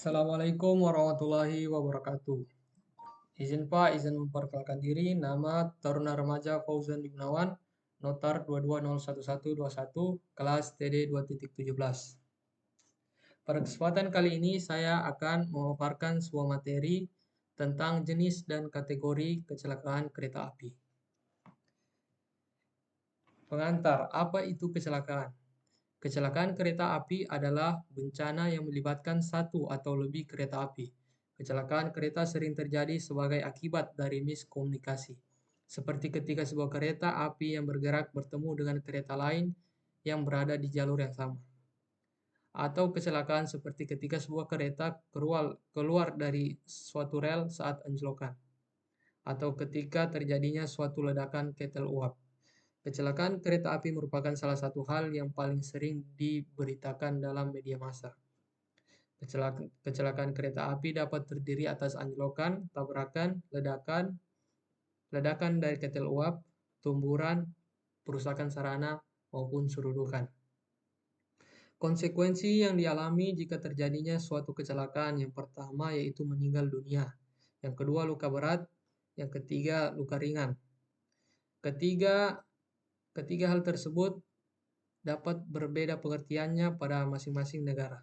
Assalamualaikum warahmatullahi wabarakatuh. Izin Pak, izin memperkenalkan diri. Nama Taruna Remaja Fauzan Gunawan, Notar 22011121, kelas TD 2.17. Pada kesempatan kali ini saya akan memaparkan sebuah materi tentang jenis dan kategori kecelakaan kereta api. Pengantar, apa itu kecelakaan? Kecelakaan kereta api adalah bencana yang melibatkan satu atau lebih kereta api. Kecelakaan kereta sering terjadi sebagai akibat dari miskomunikasi, seperti ketika sebuah kereta api yang bergerak bertemu dengan kereta lain yang berada di jalur yang sama. Atau kecelakaan seperti ketika sebuah kereta keluar dari suatu rel saat anjlokan, atau ketika terjadinya suatu ledakan ketel uap. Kecelakaan kereta api merupakan salah satu hal yang paling sering diberitakan dalam media massa. Kecelakaan kereta api dapat terdiri atas anjlokan, tabrakan, ledakan dari ketel uap, tumburan, perusakan sarana, maupun serudukan. Konsekuensi yang dialami jika terjadinya suatu kecelakaan yang pertama yaitu meninggal dunia, yang kedua luka berat, yang ketiga luka ringan. Ketiga hal tersebut dapat berbeda pengertiannya pada masing-masing negara.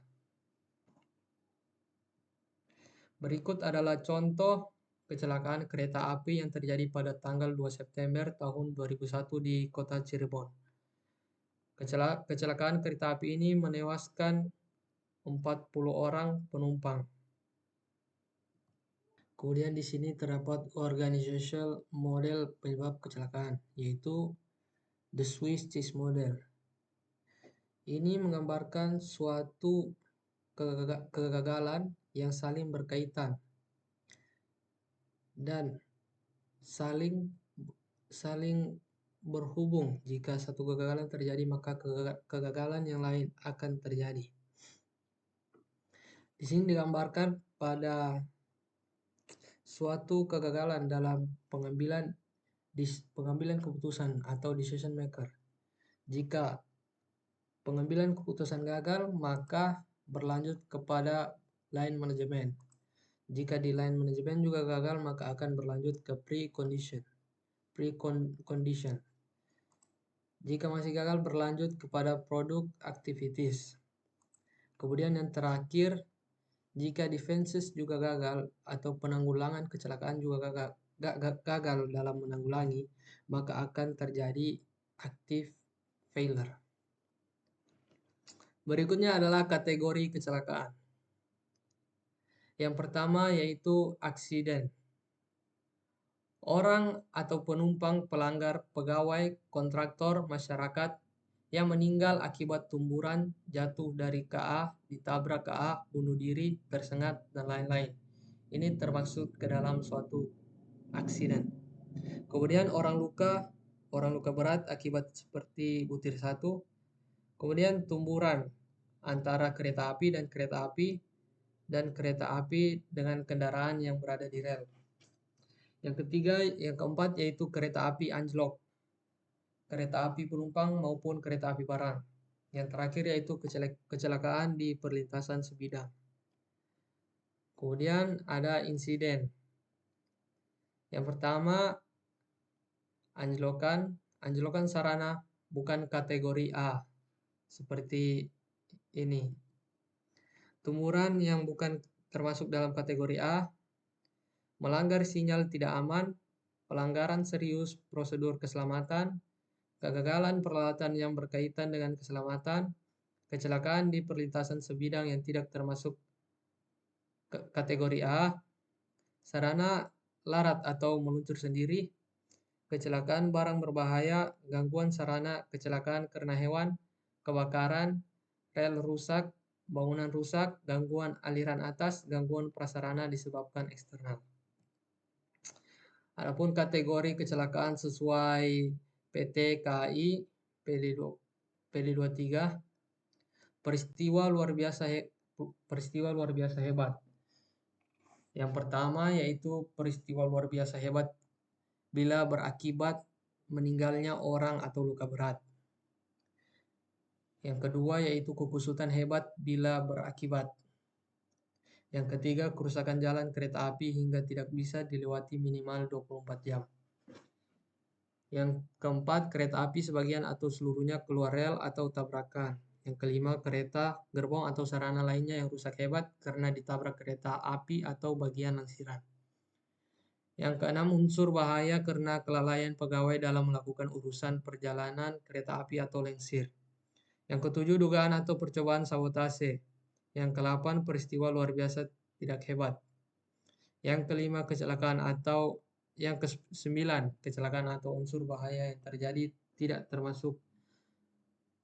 Berikut adalah contoh kecelakaan kereta api yang terjadi pada tanggal 2 September tahun 2001 di kota Cirebon. Kecelakaan kereta api ini menewaskan 40 orang penumpang. Kemudian di sini terdapat organizational model penyebab kecelakaan, yaitu the Swiss cheese model. Ini menggambarkan suatu kegagalan yang saling berkaitan dan saling berhubung. Jika satu kegagalan terjadi, maka kegagalan yang lain akan terjadi. Di sini digambarkan pada suatu kegagalan dalam pengambilan keputusan atau decision maker. Jika pengambilan keputusan gagal, maka berlanjut kepada line manajemen. Jika di line manajemen juga gagal, maka akan berlanjut ke pre-condition. Jika masih gagal, berlanjut kepada product activities. Kemudian yang terakhir, jika defenses juga gagal atau penanggulangan kecelakaan juga gagal dalam menanggulangi, maka akan terjadi active failure. Berikutnya adalah kategori kecelakaan. Yang pertama yaitu aksiden. Orang atau penumpang pelanggar, pegawai, kontraktor, masyarakat yang meninggal akibat tumburan, jatuh dari KA, ditabrak KA, bunuh diri, tersengat, dan lain-lain. Ini termasuk ke dalam suatu aksiden. Kemudian orang luka berat akibat seperti butir satu. Kemudian tumburan antara kereta api dan kereta api dengan kendaraan yang berada di rel. Yang keempat yaitu kereta api anjlok, kereta api penumpang maupun kereta api barang. Yang terakhir yaitu kecelakaan di perlintasan sebidang. Kemudian ada insiden. Yang pertama, anjlokan sarana bukan kategori A, seperti ini. Tumburan yang bukan termasuk dalam kategori A, melanggar sinyal tidak aman, pelanggaran serius prosedur keselamatan, kegagalan peralatan yang berkaitan dengan keselamatan, kecelakaan di perlintasan sebidang yang tidak termasuk kategori A, sarana larat atau meluncur sendiri, kecelakaan barang berbahaya, gangguan sarana, kecelakaan karena hewan, kebakaran, rel rusak, bangunan rusak, gangguan aliran atas, gangguan prasarana disebabkan eksternal. Adapun kategori kecelakaan sesuai PT KAI PD23, peristiwa luar biasa hebat. Yang pertama yaitu peristiwa luar biasa hebat bila berakibat meninggalnya orang atau luka berat. Yang kedua yaitu kekusutan hebat bila berakibat. Yang ketiga, kerusakan jalan kereta api hingga tidak bisa dilewati minimal 24 jam. Yang keempat, kereta api sebagian atau seluruhnya keluar rel atau tabrakan. Yang kelima, kereta, gerbong atau sarana lainnya yang rusak hebat karena ditabrak kereta api atau bagian langsiran. Yang keenam, unsur bahaya karena kelalaian pegawai dalam melakukan urusan perjalanan kereta api atau lengsir. Yang ketujuh, dugaan atau percobaan sabotase. Yang kedelapan, peristiwa luar biasa tidak hebat. Yang kelima, kecelakaan atau yang kesembilan, kecelakaan atau unsur bahaya yang terjadi tidak termasuk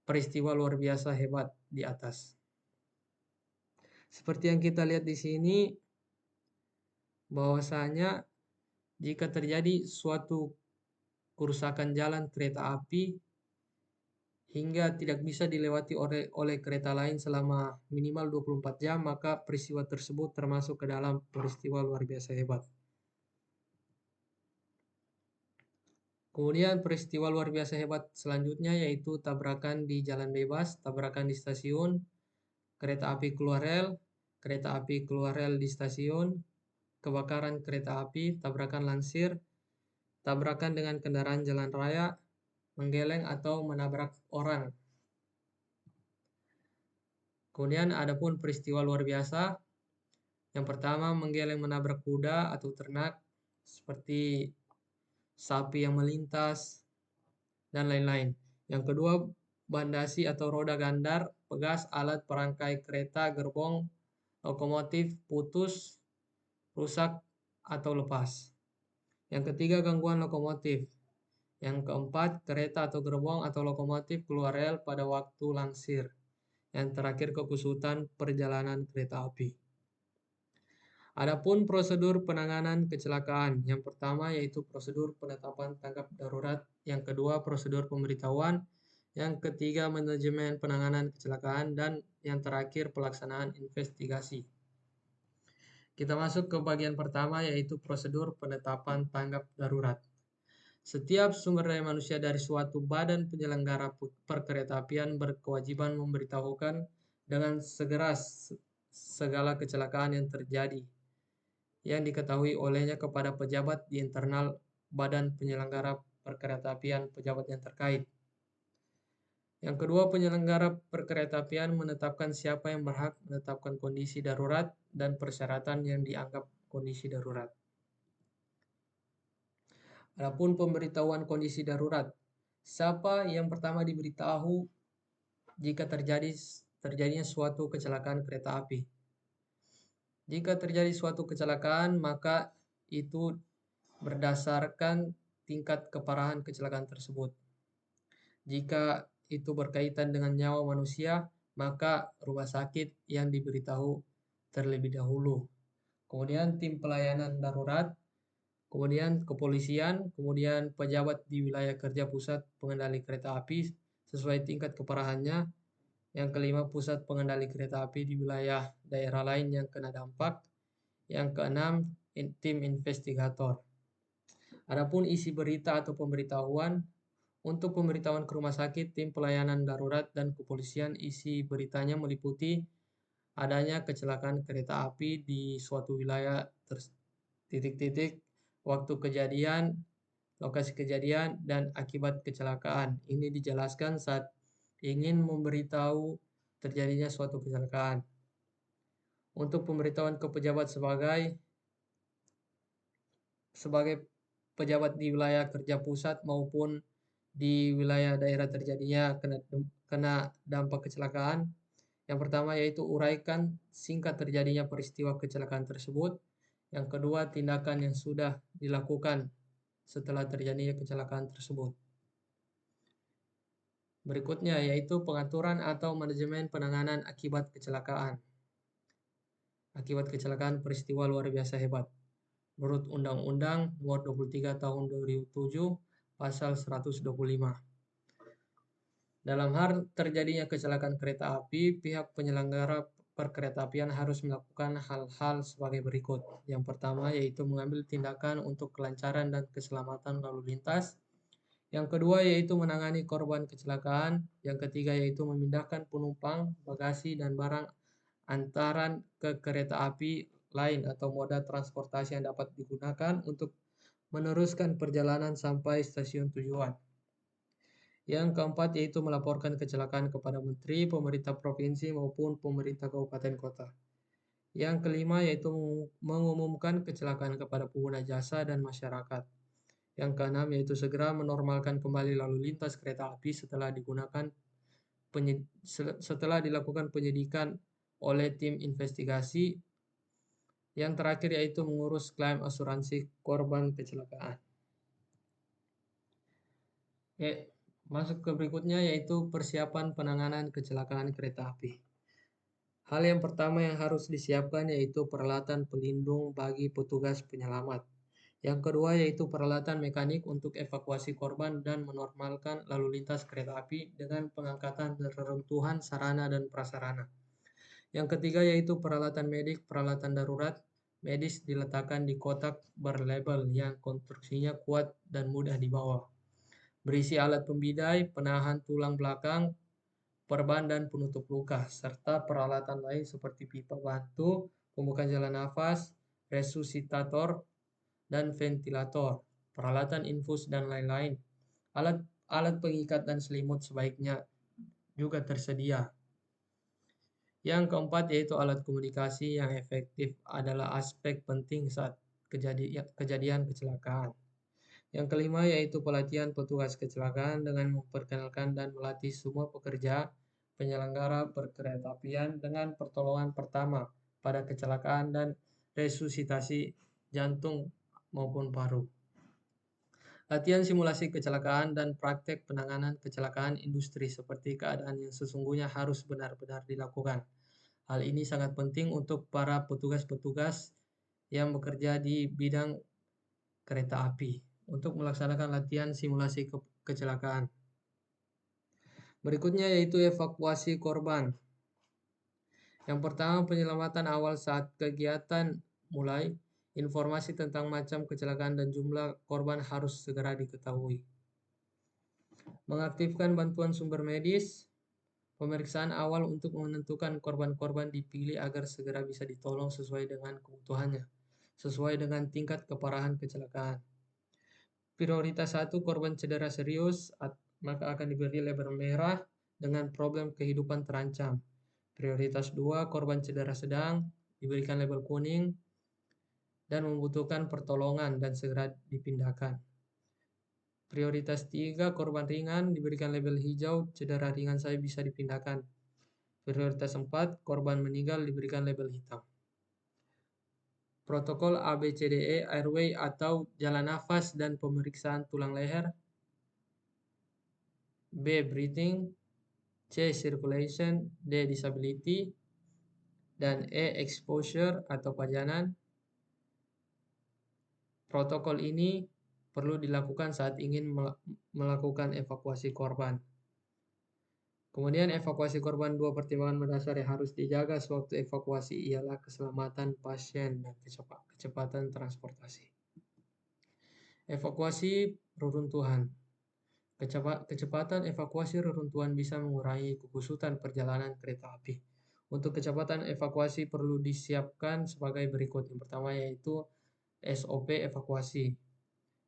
peristiwa luar biasa hebat di atas. Seperti yang kita lihat di sini, bahwasanya jika terjadi suatu kerusakan jalan kereta api hingga tidak bisa dilewati oleh kereta lain selama minimal 24 jam, maka peristiwa tersebut termasuk ke dalam peristiwa luar biasa hebat. Kemudian peristiwa luar biasa hebat selanjutnya yaitu tabrakan di jalan bebas, tabrakan di stasiun, kereta api keluar rel di stasiun, kebakaran kereta api, tabrakan langsir, tabrakan dengan kendaraan jalan raya, menggeleng atau menabrak orang. Kemudian adapun peristiwa luar biasa, yang pertama menggeleng menabrak kuda atau ternak seperti sapi yang melintas dan lain-lain. Yang kedua, bandasi atau roda gandar, pegas, alat perangkai kereta, gerbong, lokomotif putus, rusak atau lepas. Yang ketiga, gangguan lokomotif. Yang keempat, kereta atau gerbong atau lokomotif keluar rel pada waktu langsir. Yang terakhir, kekusutan perjalanan kereta api. Adapun prosedur penanganan kecelakaan. Yang pertama yaitu prosedur penetapan tanggap darurat. Yang kedua, prosedur pemberitahuan. Yang ketiga, manajemen penanganan kecelakaan. Dan yang terakhir, pelaksanaan investigasi. Kita masuk ke bagian pertama yaitu prosedur penetapan tanggap darurat. Setiap sumber daya manusia dari suatu badan penyelenggara perkeretaapian berkewajiban memberitahukan dengan segera segala kecelakaan yang terjadi yang diketahui olehnya kepada pejabat di internal badan penyelenggara perkeretaapian pejabat yang terkait. Yang kedua, penyelenggara perkeretaapian menetapkan siapa yang berhak menetapkan kondisi darurat dan persyaratan yang dianggap kondisi darurat. Adapun pemberitahuan kondisi darurat, siapa yang pertama diberitahu jika terjadinya suatu kecelakaan kereta api. Jika terjadi suatu kecelakaan, maka itu berdasarkan tingkat keparahan kecelakaan tersebut. Jika itu berkaitan dengan nyawa manusia, maka rumah sakit yang diberitahu terlebih dahulu. Kemudian tim pelayanan darurat, kemudian kepolisian, kemudian pejabat di wilayah kerja pusat pengendali kereta api sesuai tingkat keparahannya. Yang kelima, pusat pengendali kereta api di wilayah daerah lain yang kena dampak. Yang keenam, tim investigator. Adapun isi berita atau pemberitahuan, untuk pemberitahuan ke rumah sakit, tim pelayanan darurat, dan kepolisian, isi beritanya meliputi adanya kecelakaan kereta api di suatu wilayah titik-titik, waktu kejadian, lokasi kejadian, dan akibat kecelakaan. Ini dijelaskan saat ingin memberitahu terjadinya suatu kecelakaan. Untuk pemberitahuan ke pejabat sebagai pejabat di wilayah kerja pusat maupun di wilayah daerah terjadinya kena dampak kecelakaan. Yang pertama yaitu uraikan singkat terjadinya peristiwa kecelakaan tersebut. Yang kedua, tindakan yang sudah dilakukan setelah terjadinya kecelakaan tersebut. Berikutnya yaitu pengaturan atau manajemen penanganan akibat kecelakaan. Akibat kecelakaan peristiwa luar biasa hebat. Menurut Undang-Undang Nomor 23 Tahun 2007 Pasal 125. Dalam hal terjadinya kecelakaan kereta api, pihak penyelenggara perkeretaapian harus melakukan hal-hal sebagai berikut. Yang pertama yaitu mengambil tindakan untuk kelancaran dan keselamatan lalu lintas. Yang kedua yaitu menangani korban kecelakaan. Yang ketiga yaitu memindahkan penumpang, bagasi, dan barang antara ke kereta api lain atau moda transportasi yang dapat digunakan untuk meneruskan perjalanan sampai stasiun tujuan. Yang keempat yaitu melaporkan kecelakaan kepada menteri, pemerintah provinsi maupun pemerintah kabupaten kota. Yang kelima yaitu mengumumkan kecelakaan kepada pengguna jasa dan masyarakat. Yang keenam yaitu segera menormalkan kembali lalu lintas kereta api setelah dilakukan penyidikan oleh tim investigasi. Yang terakhir yaitu mengurus klaim asuransi korban kecelakaan. Masuk ke berikutnya yaitu persiapan penanganan kecelakaan kereta api. Hal yang pertama yang harus disiapkan yaitu peralatan pelindung bagi petugas penyelamat. Yang kedua yaitu peralatan mekanik untuk evakuasi korban dan menormalkan lalu lintas kereta api dengan pengangkatan dan reruntuhan sarana dan prasarana. Yang ketiga yaitu peralatan medik, peralatan darurat medis diletakkan di kotak berlabel yang konstruksinya kuat dan mudah dibawa. Berisi alat pembidai, penahan tulang belakang, perban dan penutup luka, serta peralatan lain seperti pipa bantu, pembuka jalan nafas, resusitator, dan ventilator, peralatan infus, dan lain-lain. Alat pengikat dan selimut sebaiknya juga tersedia. Yang keempat yaitu alat komunikasi yang efektif adalah aspek penting saat kejadian kecelakaan. Yang kelima yaitu pelatihan petugas kecelakaan dengan memperkenalkan dan melatih semua pekerja penyelenggara perkeretaapian dengan pertolongan pertama pada kecelakaan dan resusitasi jantung maupun paru. Latihan simulasi kecelakaan dan praktek penanganan kecelakaan industri seperti keadaan yang sesungguhnya harus benar-benar dilakukan. Hal ini sangat penting untuk para petugas-petugas yang bekerja di bidang kereta api untuk melaksanakan latihan simulasi kecelakaan. Berikutnya yaitu evakuasi korban. Yang pertama penyelamatan awal saat kegiatan mulai. Informasi tentang macam kecelakaan dan jumlah korban harus segera diketahui. Mengaktifkan bantuan sumber medis. Pemeriksaan awal untuk menentukan korban-korban dipilih agar segera bisa ditolong sesuai dengan kebutuhannya, sesuai dengan tingkat keparahan kecelakaan. Prioritas 1 korban cedera serius, maka akan diberi label merah dengan problem kehidupan terancam. Prioritas 2 korban cedera sedang, diberikan label kuning dan membutuhkan pertolongan dan segera dipindahkan. Prioritas 3 korban ringan, diberikan label hijau, cedera ringan saja bisa dipindahkan. Prioritas 4 korban meninggal, diberikan label hitam. Protokol ABCDE, airway atau jalan nafas dan pemeriksaan tulang leher. B. Breathing. C. Circulation. D. Disability. Dan E. Exposure atau pajanan. Protokol ini perlu dilakukan saat ingin melakukan evakuasi korban. Kemudian evakuasi korban, 2 pertimbangan mendasar yang harus dijaga sewaktu evakuasi ialah keselamatan pasien dan kecepatan transportasi. Evakuasi reruntuhan. Kecepatan evakuasi reruntuhan bisa mengurangi kegusutan perjalanan kereta api. Untuk kecepatan evakuasi perlu disiapkan sebagai berikut. Yang pertama yaitu SOP evakuasi.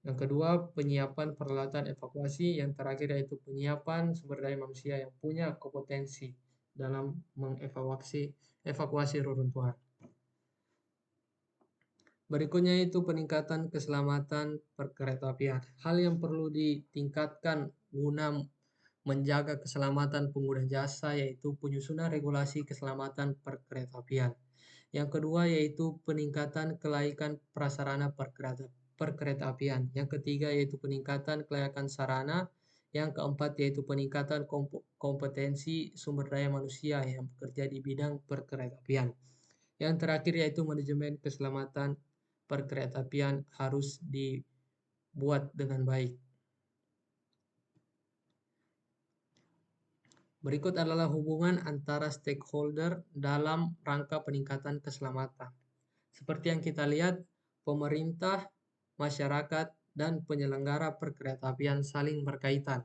Yang kedua, penyiapan peralatan evakuasi. Yang terakhir yaitu penyiapan sumber daya manusia yang punya kompetensi dalam evakuasi reruntuhan. Berikutnya itu peningkatan keselamatan perkeretaapian. Hal yang perlu ditingkatkan guna menjaga keselamatan pengguna jasa yaitu penyusunan regulasi keselamatan perkeretaapian. Yang kedua yaitu peningkatan kelaikan prasarana perkeretaapian. Yang ketiga yaitu peningkatan kelayakan sarana. Yang keempat yaitu peningkatan kompetensi sumber daya manusia yang bekerja di bidang perkeretaapian. Yang terakhir yaitu manajemen keselamatan perkeretaapian harus dibuat dengan baik. Berikut adalah hubungan antara stakeholder dalam rangka peningkatan keselamatan. Seperti yang kita lihat, pemerintah, masyarakat, dan penyelenggara perkeretaapian saling berkaitan.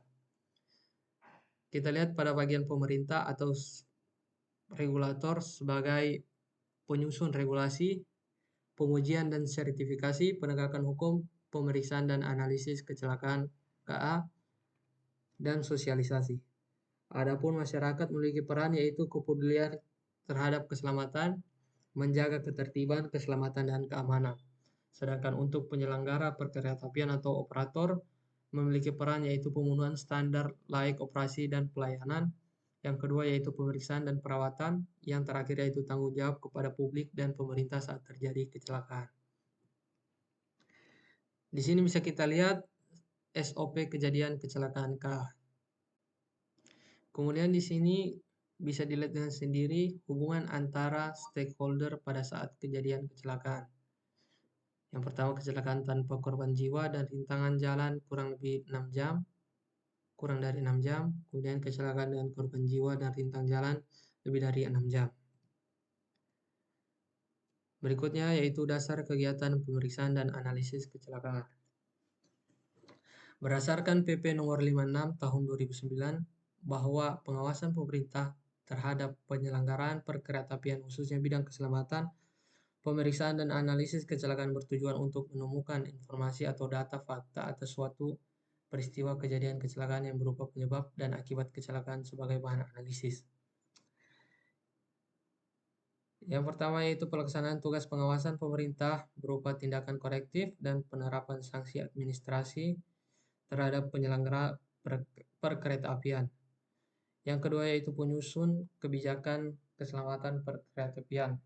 Kita lihat pada bagian pemerintah atau regulator sebagai penyusun regulasi, pengujian dan sertifikasi, penegakan hukum, pemeriksaan dan analisis kecelakaan KA, dan sosialisasi. Adapun masyarakat memiliki peran yaitu kepedulian terhadap keselamatan, menjaga ketertiban, keselamatan, dan keamanan. Sedangkan untuk penyelenggara perkeretaapian atau operator memiliki peran yaitu pemenuhan standar layak operasi dan pelayanan. Yang kedua yaitu pemeriksaan dan perawatan. Yang terakhir yaitu tanggung jawab kepada publik dan pemerintah saat terjadi kecelakaan. Di sini bisa kita lihat SOP kejadian kecelakaan KA. Kemudian di sini bisa dilihat dengan sendiri hubungan antara stakeholder pada saat kejadian kecelakaan. Yang pertama kecelakaan tanpa korban jiwa dan rintangan jalan kurang dari 6 jam. Kemudian kecelakaan dengan korban jiwa dan rintang jalan lebih dari 6 jam. Berikutnya yaitu dasar kegiatan pemeriksaan dan analisis kecelakaan. Berdasarkan PP nomor 56 tahun 2009 bahwa pengawasan pemerintah terhadap penyelenggaraan perkeretaapian khususnya bidang keselamatan, pemeriksaan dan analisis kecelakaan bertujuan untuk menemukan informasi atau data fakta atas suatu peristiwa kejadian kecelakaan yang berupa penyebab dan akibat kecelakaan sebagai bahan analisis. Yang pertama yaitu pelaksanaan tugas pengawasan pemerintah berupa tindakan korektif dan penerapan sanksi administrasi terhadap penyelenggara perkeretaapian. Yang kedua yaitu penyusun kebijakan keselamatan perkeretaapian.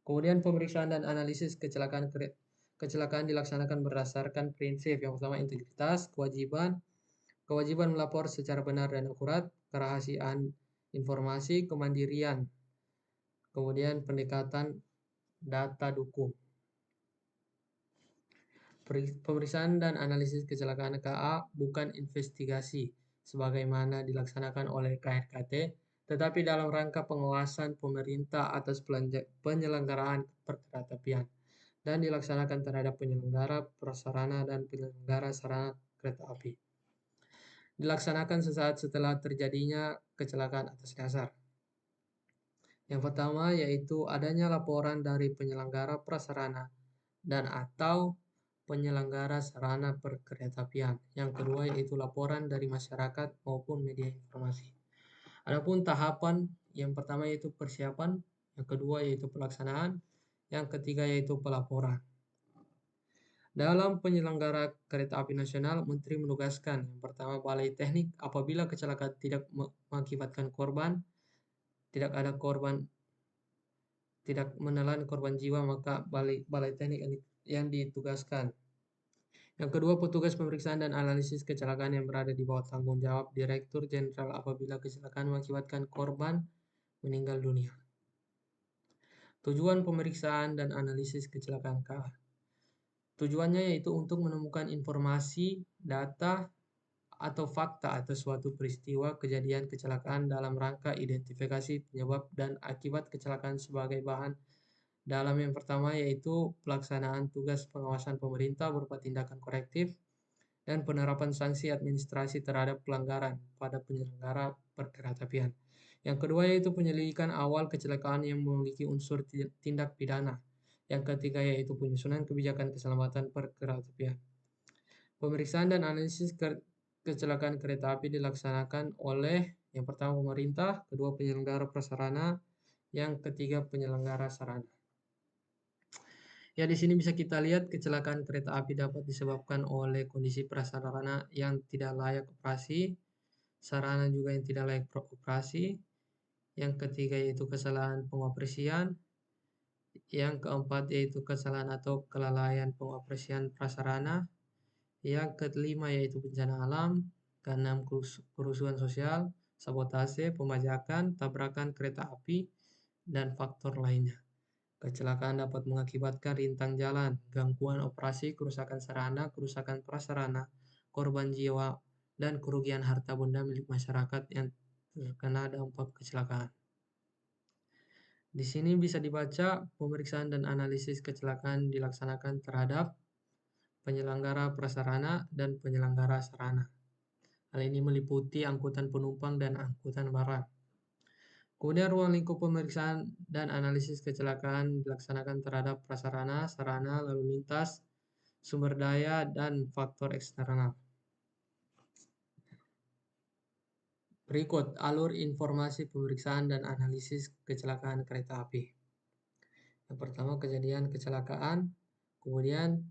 Kemudian pemeriksaan dan analisis kecelakaan dilaksanakan berdasarkan prinsip yang pertama integritas, kewajiban melapor secara benar dan akurat, kerahasiaan informasi, kemandirian, kemudian pendekatan data dukung. Pemeriksaan dan analisis kecelakaan KA bukan investigasi sebagaimana dilaksanakan oleh KRKT, tetapi dalam rangka pengawasan pemerintah atas penyelenggaraan perkeretaapian dan dilaksanakan terhadap penyelenggara prasarana dan penyelenggara sarana kereta api. Dilaksanakan sesaat setelah terjadinya kecelakaan atas dasar. Yang pertama yaitu adanya laporan dari penyelenggara prasarana dan atau penyelenggara sarana perkeretaapian. Yang kedua yaitu laporan dari masyarakat maupun media informasi. Adapun tahapan yang pertama yaitu persiapan, yang kedua yaitu pelaksanaan, yang ketiga yaitu pelaporan. Dalam penyelenggara kereta api nasional, Menteri menugaskan yang pertama Balai Teknik apabila kecelakaan tidak mengakibatkan korban, tidak menelan korban jiwa, maka Balai Teknik yang ditugaskan. Yang kedua, petugas pemeriksaan dan analisis kecelakaan yang berada di bawah tanggung jawab Direktur Jenderal apabila kecelakaan mengakibatkan korban meninggal dunia. Tujuan pemeriksaan dan analisis kecelakaan KA. Tujuannya yaitu untuk menemukan informasi, data, atau fakta atas suatu peristiwa kejadian kecelakaan dalam rangka identifikasi penyebab dan akibat kecelakaan sebagai bahan dalam yang pertama yaitu pelaksanaan tugas pengawasan pemerintah berupa tindakan korektif dan penerapan sanksi administrasi terhadap pelanggaran pada penyelenggara perkeretaapian. Yang kedua yaitu penyelidikan awal kecelakaan yang memiliki unsur tindak pidana. Yang ketiga yaitu penyusunan kebijakan keselamatan perkeretaapian. Pemeriksaan dan analisis kecelakaan kereta api dilaksanakan oleh yang pertama pemerintah, kedua penyelenggara prasarana, yang ketiga penyelenggara sarana. Ya, di sini bisa kita lihat kecelakaan kereta api dapat disebabkan oleh kondisi prasarana yang tidak layak operasi, sarana juga yang tidak layak operasi. Yang ketiga yaitu kesalahan pengoperasian. Yang keempat yaitu kesalahan atau kelalaian pengoperasian prasarana. Yang kelima yaitu bencana alam. Keenam kerusuhan sosial, sabotase, pembajakan, tabrakan kereta api, dan faktor lainnya. Kecelakaan dapat mengakibatkan rintang jalan, gangguan operasi, kerusakan sarana, kerusakan prasarana, korban jiwa, dan kerugian harta benda milik masyarakat yang terkena dampak kecelakaan. Di sini bisa dibaca pemeriksaan dan analisis kecelakaan dilaksanakan terhadap penyelenggara prasarana dan penyelenggara sarana. Hal ini meliputi angkutan penumpang dan angkutan barang. Kemudian ruang lingkup pemeriksaan dan analisis kecelakaan dilaksanakan terhadap prasarana, sarana, lalu lintas, sumber daya, dan faktor eksternal. Berikut alur informasi pemeriksaan dan analisis kecelakaan kereta api. Yang pertama, kejadian kecelakaan, kemudian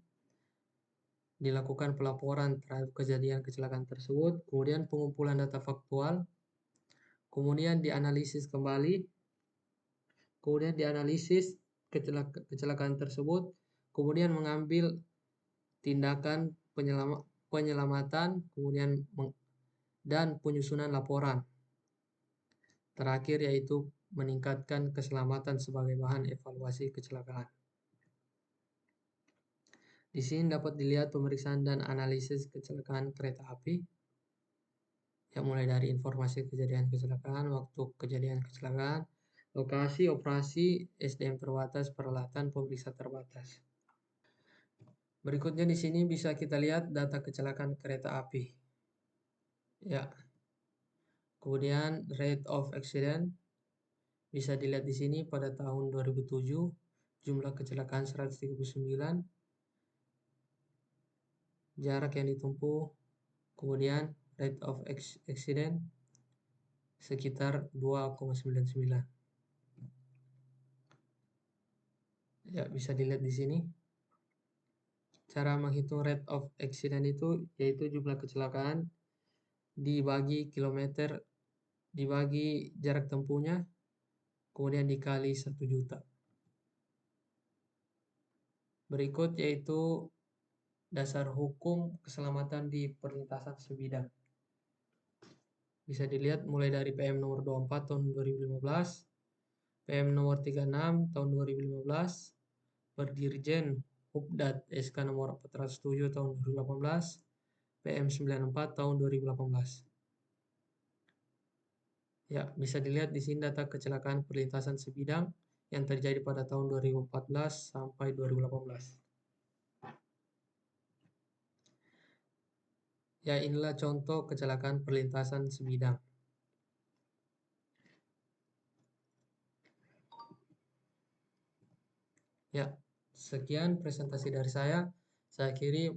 dilakukan pelaporan terhadap kejadian kecelakaan tersebut, kemudian pengumpulan data faktual, kemudian dianalisis kembali, kemudian dianalisis kecelakaan tersebut, kemudian mengambil tindakan penyelamatan, kemudian dan penyusunan laporan. Terakhir yaitu meningkatkan keselamatan sebagai bahan evaluasi kecelakaan. Di sini dapat dilihat pemeriksaan dan analisis kecelakaan kereta api, yang mulai dari informasi kejadian kecelakaan, waktu kejadian kecelakaan, lokasi operasi, SDM terbatas, peralatan pemeriksa terbatas. Berikutnya di sini bisa kita lihat data kecelakaan kereta api. Ya. Kemudian rate of accident bisa dilihat di sini pada tahun 2007 jumlah kecelakaan 139, jarak yang ditempuh, kemudian rate of accident sekitar 2,99. Ya, bisa dilihat di sini. Cara menghitung rate of accident itu yaitu jumlah kecelakaan dibagi kilometer, dibagi jarak tempuhnya, kemudian dikali 1 juta. Berikut yaitu dasar hukum keselamatan di perlintasan sebidang. Bisa dilihat mulai dari PM nomor 24 tahun 2015, PM nomor 36 tahun 2015, Perdirjen Hubdat SK nomor 407 tahun 2018, PM 94 tahun 2018. Ya, bisa dilihat di sini data kecelakaan perlintasan sebidang yang terjadi pada tahun 2014 sampai 2018. Ya, inilah contoh kecelakaan perlintasan sebidang. Ya, sekian presentasi dari saya. Saya akhiri,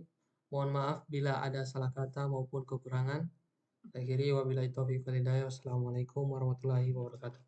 mohon maaf bila ada salah kata maupun kekurangan. Saya akhiri, wabillahi taufiq wal hidayah. Wassalamualaikum warahmatullahi wabarakatuh.